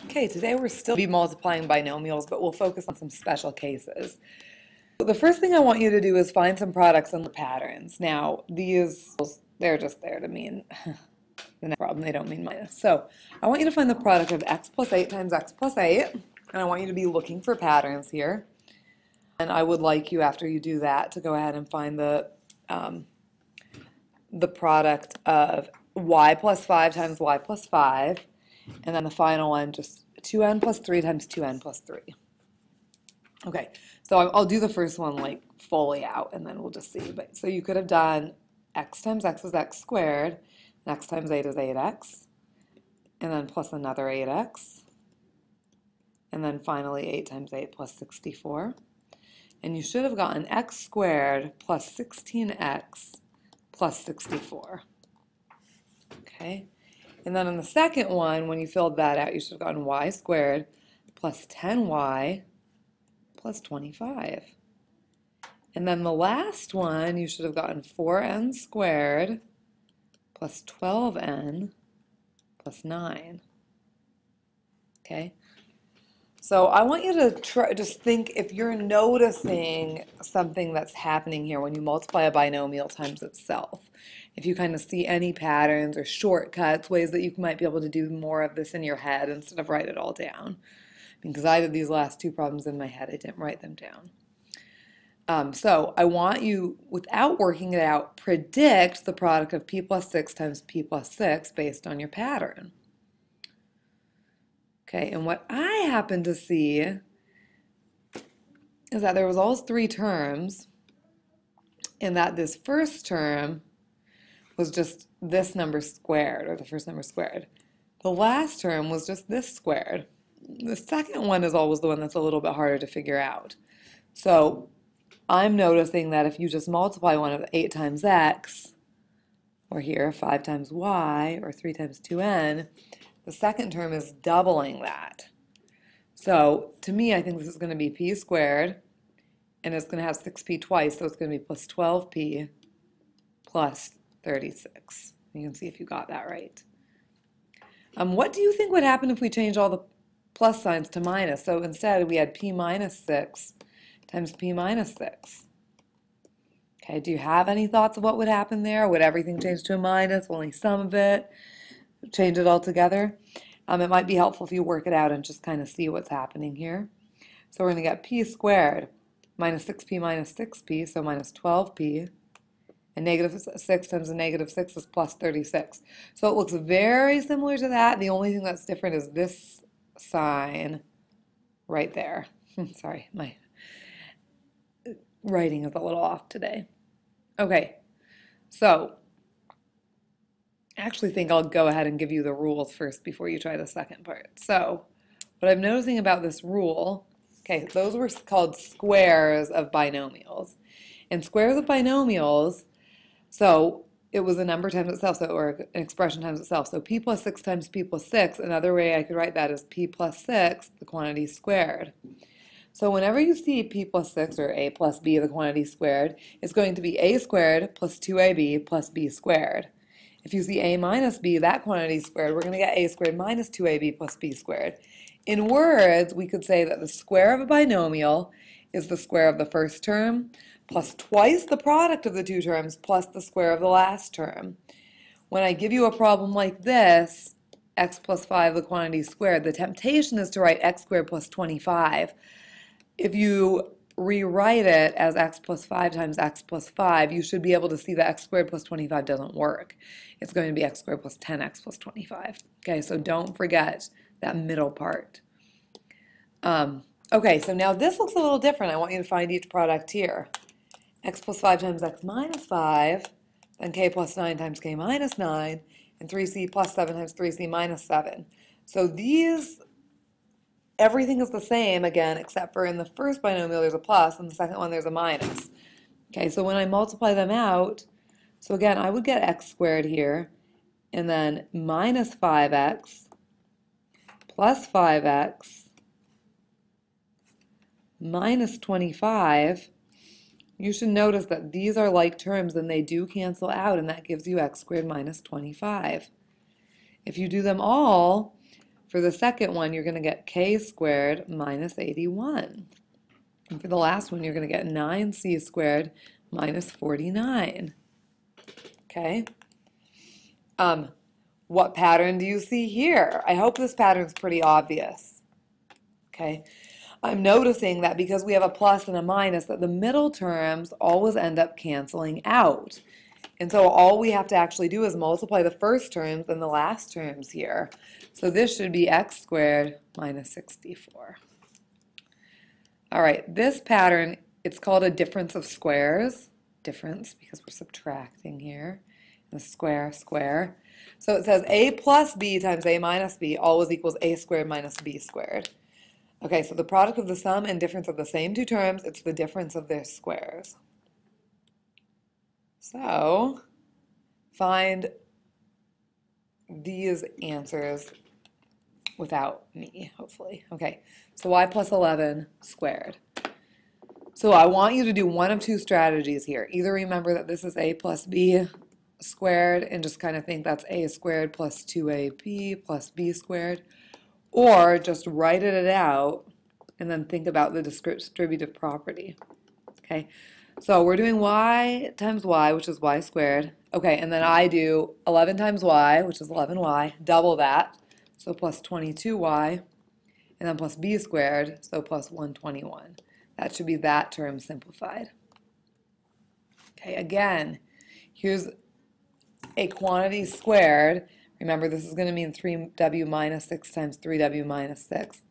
Okay, today we're still be multiplying binomials, but we'll focus on some special cases. The first thing I want you to do is find some products and patterns. Now, these, they're just there to mean the next problem, they don't mean minus. So I want you to find the product of x plus 8 times x plus 8, and I want you to be looking for patterns here. And I would like you, after you do that, to go ahead and find the product of y plus 5 times y plus 5, and then the final one, just 2n plus 3 times 2n plus 3. Okay, so I'll do the first one like fully out, and then we'll just see. But so you could have done x times x is x squared, and x times 8 is 8x, and then plus another 8x, and then finally 8 times 8 plus 64. And you should have gotten x squared plus 16x plus 64. Okay, and then in the second one, when you filled that out, you should have gotten y squared plus 10y plus 25. And then the last one, you should have gotten 4n squared plus 12n plus 9. Okay? So I want you to try, just think if you're noticing something that's happening here when you multiply a binomial times itself. If you kind of see any patterns or shortcuts, ways that you might be able to do more of this in your head instead of write it all down. Because I did these last two problems in my head, I didn't write them down. So I want you, without working it out, predict the product of p plus 6 times p plus 6 based on your pattern. Okay, and what I happen to see is that there was all three terms, and that this first term was just this number squared, or the first number squared. The last term was just this squared. The second one is always the one that's a little bit harder to figure out. So I'm noticing that if you just multiply one of 8 times x, or here 5 times y, or 3 times 2n, the second term is doubling that. So to me, I think this is going to be p squared, and it's going to have 6p twice, so it's going to be plus 12p plus 36. You can see if you got that right. What do you think would happen if we change all the plus signs to minus? So instead we had p minus 6 times p minus 6. Okay, do you have any thoughts of what would happen there? Would everything change to a minus, only some of it? Change it all together? It might be helpful if you work it out and just kind of see what's happening here. So we're going to get p squared minus 6p minus 6p, so minus 12p. And negative 6 times a negative 6 is plus 36. So it looks very similar to that. The only thing that's different is this sign right there. Sorry, my writing is a little off today. Okay, so I actually think I'll go ahead and give you the rules first before you try the second part. So what I'm noticing about this rule, okay, those were called squares of binomials. And squares of binomials, so it was a number times itself, or an expression times itself. So p plus 6 times p plus 6, another way I could write that is p plus 6, the quantity squared. So whenever you see p plus 6, or a plus b, the quantity squared, it's going to be a squared plus 2ab plus b squared. If you see a minus b, that quantity squared, we're going to get a squared minus 2ab plus b squared. In words, we could say that the square of a binomial is the square of the first term plus twice the product of the two terms plus the square of the last term. When I give you a problem like this, x plus 5, the quantity squared, the temptation is to write x squared plus 25. If you rewrite it as x plus 5 times x plus 5, you should be able to see that x squared plus 25 doesn't work. It's going to be x squared plus 10x plus 25. Okay, so don't forget that middle part. Okay, so now this looks a little different. I want you to find each product here. X plus 5 times x minus 5, then k plus 9 times k minus 9, and 3c plus 7 times 3c minus 7. So these, everything is the same again, except for in the first binomial there's a plus, and the second one there's a minus. Okay, so when I multiply them out, so again, I would get x squared here, and then minus 5x plus 5x minus 25. You should notice that these are like terms and they do cancel out, and that gives you x squared minus 25. If you do them all, For the second one, you're going to get k squared minus 81. And for the last one, you're going to get 9c squared minus 49. Okay? What pattern do you see here? I hope this pattern's pretty obvious. Okay? I'm noticing that because we have a plus and a minus, that the middle terms always end up canceling out. And so all we have to actually do is multiply the first terms and the last terms here. So this should be x squared minus 64. All right, this pattern, it's called a difference of squares. Difference, because we're subtracting here. The square, square. So it says a plus b times a minus b always equals a squared minus b squared. Okay, so the product of the sum and difference of the same two terms, it's the difference of their squares. So, find these answers without me, hopefully. Okay, so y plus 11 squared. So I want you to do one of two strategies here. Either remember that this is a plus b squared and just kind of think that's a squared plus 2ab plus b squared, or just write it out and then think about the distributive property. Okay, so we're doing y times y, which is y squared. Okay, and then I do 11 times y, which is 11y, double that, so plus 22y, and then plus b squared, so plus 121. That should be that term simplified. Okay, again, here's a quantity squared. Remember, this is going to mean 3w minus 6 times 3w minus 6.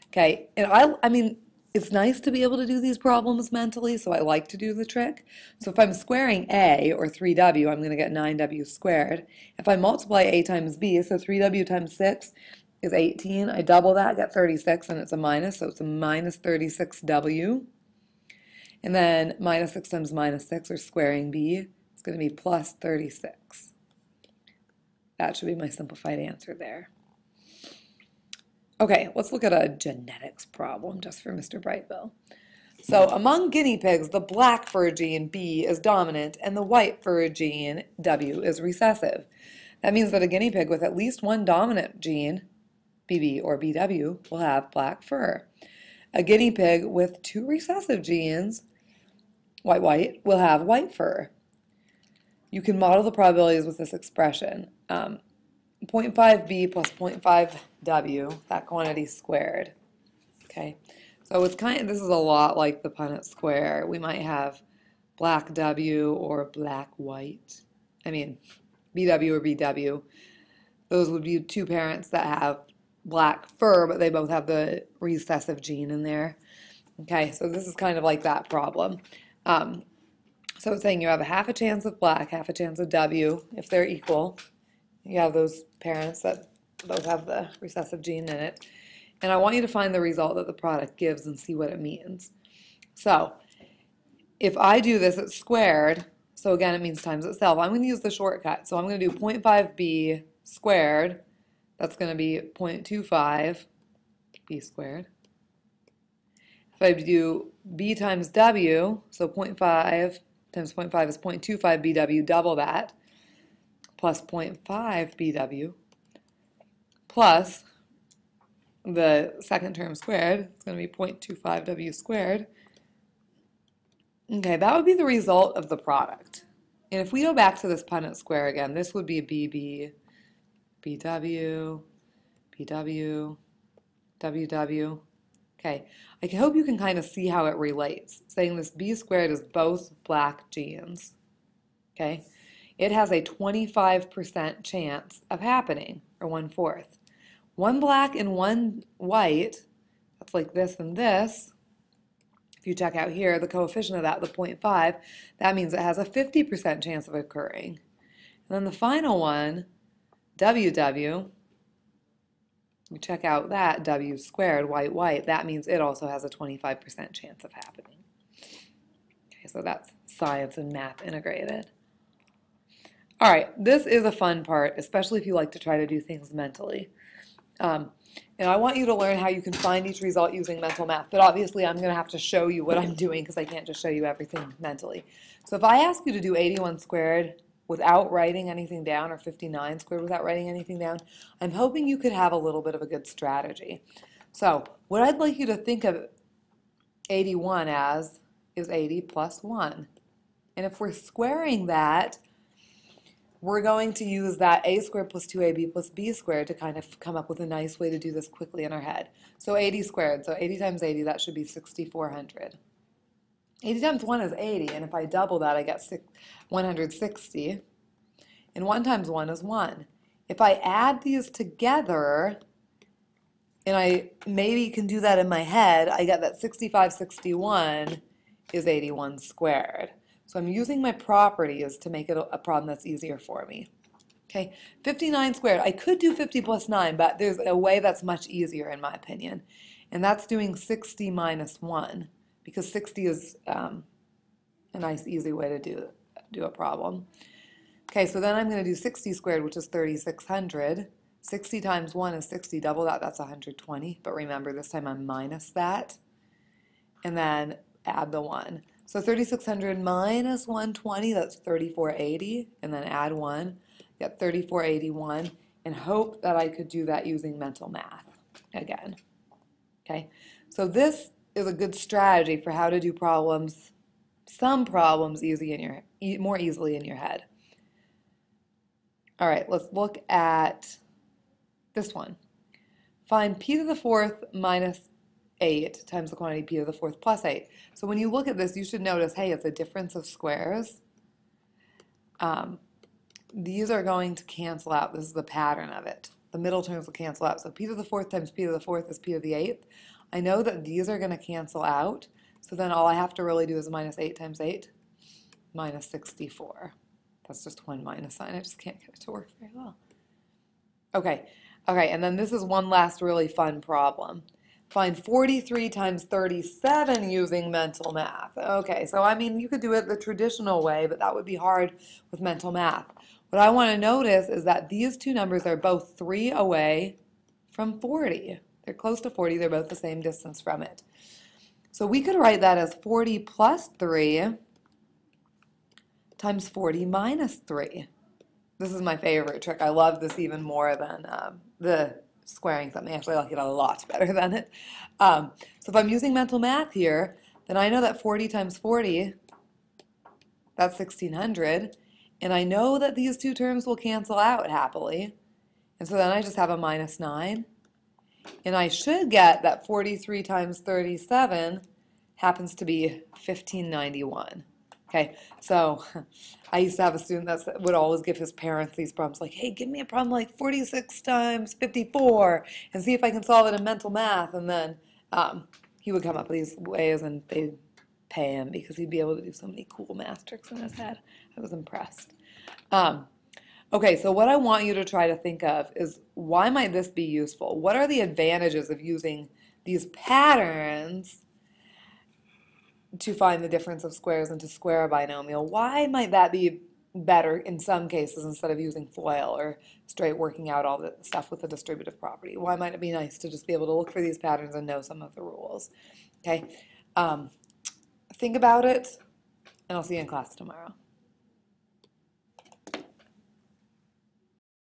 Okay, and I mean, it's nice to be able to do these problems mentally, so I like to do the trick. So if I'm squaring a, or 3w, I'm going to get 9w squared. If I multiply a times b, so 3w times 6 is 18. I double that, get 36, and it's a minus, so it's a minus 36w. And then minus 6 times minus 6, or squaring b, it's going to be plus 36. That should be my simplified answer there. Okay, let's look at a genetics problem just for Mr. Brightville. So among guinea pigs, the black fur gene B is dominant and the white fur gene W is recessive. That means that a guinea pig with at least one dominant gene, BB or BW, will have black fur. A guinea pig with two recessive genes, white, will have white fur. You can model the probabilities with this expression. 0.5b plus 0.5w, that quantity squared. Okay, so it's this is a lot like the Punnett square. We might have black W or black white. I mean, BW or BW. Those would be two parents that have black fur, but they both have the recessive gene in there. Okay, so this is kind of like that problem. So it's saying you have a half a chance of black, half a chance of W if they're equal. You have those parents that both have the recessive gene in it. And I want you to find the result that the product gives and see what it means. So if I do this, it's squared. So again, it means times itself. I'm going to use the shortcut. So I'm going to do 0.5b squared. That's going to be 0.25 b squared. If I do b times w, so 0.5 times 0.5 is 0.25 bw, double that, plus 0.5 bw, plus the second term squared, it's going to be 0.25 w squared. Okay, that would be the result of the product. And if we go back to this Punnett square again, this would be BB, BW, BW, WW. Okay, I hope you can kind of see how it relates, saying this B squared is both black genes. Okay, it has a 25% chance of happening, or 1/4. One black and one white, that's like this and this. If you check out here, the coefficient of that, the 0.5, that means it has a 50% chance of occurring. And then the final one, WW, you check out that, W squared, white, that means it also has a 25% chance of happening. Okay, so that's science and math integrated. All right, this is a fun part, especially if you like to try to do things mentally. And I want you to learn how you can find each result using mental math, but obviously I'm going to have to show you what I'm doing because I can't just show you everything mentally. So if I ask you to do 81 squared without writing anything down, or 59 squared without writing anything down, I'm hoping you could have a little bit of a good strategy. So what I'd like you to think of 81 as is 80 plus 1. And if we're squaring that, we're going to use that a squared plus 2ab plus b squared to kind of come up with a nice way to do this quickly in our head. So 80 squared, so 80 times 80, that should be 6,400. 80 times 1 is 80, and if I double that, I get 160. And 1 times 1 is 1. If I add these together, and I maybe can do that in my head, I get that 6561 is 81 squared. So I'm using my properties to make it a problem that's easier for me. Okay, 59 squared. I could do 50 plus 9, but there's a way that's much easier in my opinion. And that's doing 60 minus 1, because 60 is a nice easy way to do a problem. Okay, so then I'm going to do 60 squared, which is 3,600. 60 times 1 is 60. Double that, that's 120. But remember, this time I'm minus that. And then add the 1. So 3,600 minus 120, that's 3,480. And then add 1, get 3,481. And hope that I could do that using mental math again. Okay, so this is a good strategy for how to do problems, some problems more easily in your head. All right, let's look at this one. Find p to the fourth minus 8 times the quantity p to the fourth plus 8. So when you look at this, you should notice, hey, it's a difference of squares. These are going to cancel out. This is the pattern of it. The middle terms will cancel out. So p to the fourth times p to the fourth is p to the eighth. I know that these are going to cancel out. So then all I have to really do is minus 8 times 8, minus 64. That's just one minus sign. I just can't get it to work very well. Okay, and then this is one last really fun problem. Find 43 times 37 using mental math. Okay, so I mean, you could do it the traditional way, but that would be hard with mental math. What I want to notice is that these two numbers are both 3 away from 40. They're close to 40. They're both the same distance from it. So we could write that as 40 plus 3 times 40 minus 3. This is my favorite trick. I love this even more than the squaring something. Actually, I like it a lot better than it. So if I'm using mental math here, then I know that 40 times 40, that's 1,600. And I know that these two terms will cancel out happily. And so then I just have a minus 9. And I should get that 43 times 37 happens to be 1,591. Okay, so I used to have a student that would always give his parents these problems like, hey, give me a problem like 46 times 54 and see if I can solve it in mental math. And then he would come up with these ways and they'd pay him because he'd be able to do so many cool math tricks in his head. I was impressed. Okay, so what I want you to try to think of is, why might this be useful? What are the advantages of using these patterns to find the difference of squares and to square a binomial? Why might that be better in some cases instead of using FOIL or straight working out all the stuff with the distributive property? Why might it be nice to just be able to look for these patterns and know some of the rules? Okay, think about it, and I'll see you in class tomorrow.